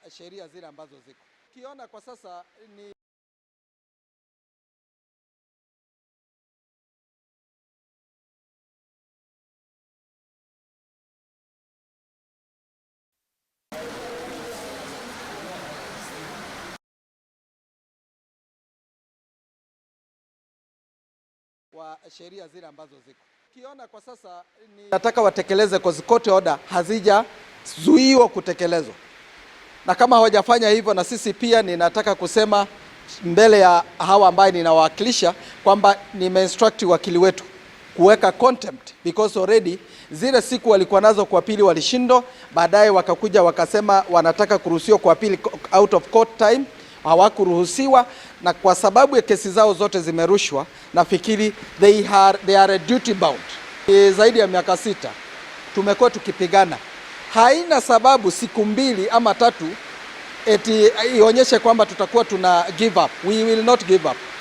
sheria zile ambazo ziko. Kiona kwa sasa ni wa sheria zile ambazo ziko. Kiona kwa sasa ni nataka watekeleze cause court order hazijazuiwa kutekelezwa. Na kama hawajafanya hivyo, na sisi pia ninataka kusema mbele ya hawa ambaye ninawakilisha kwamba nimeinstruct wakili wetu kuweka contempt, because already zile siku walikuwa nazo kwa pili walishindwa, baadaye wakakuja wakasema wanataka kuruhusiwa kwa pili out of court time, hawakuruhusiwa, na kwa sababu ya kesi zao zote zimerushwa, nafikiri they are duty bound. Zaidi ya miaka 6 tumekuwa tukipigana. Haina sababu siku 2 ama 3 eti ionyeshe kwamba tutakuwa tuna give up. We will not give up.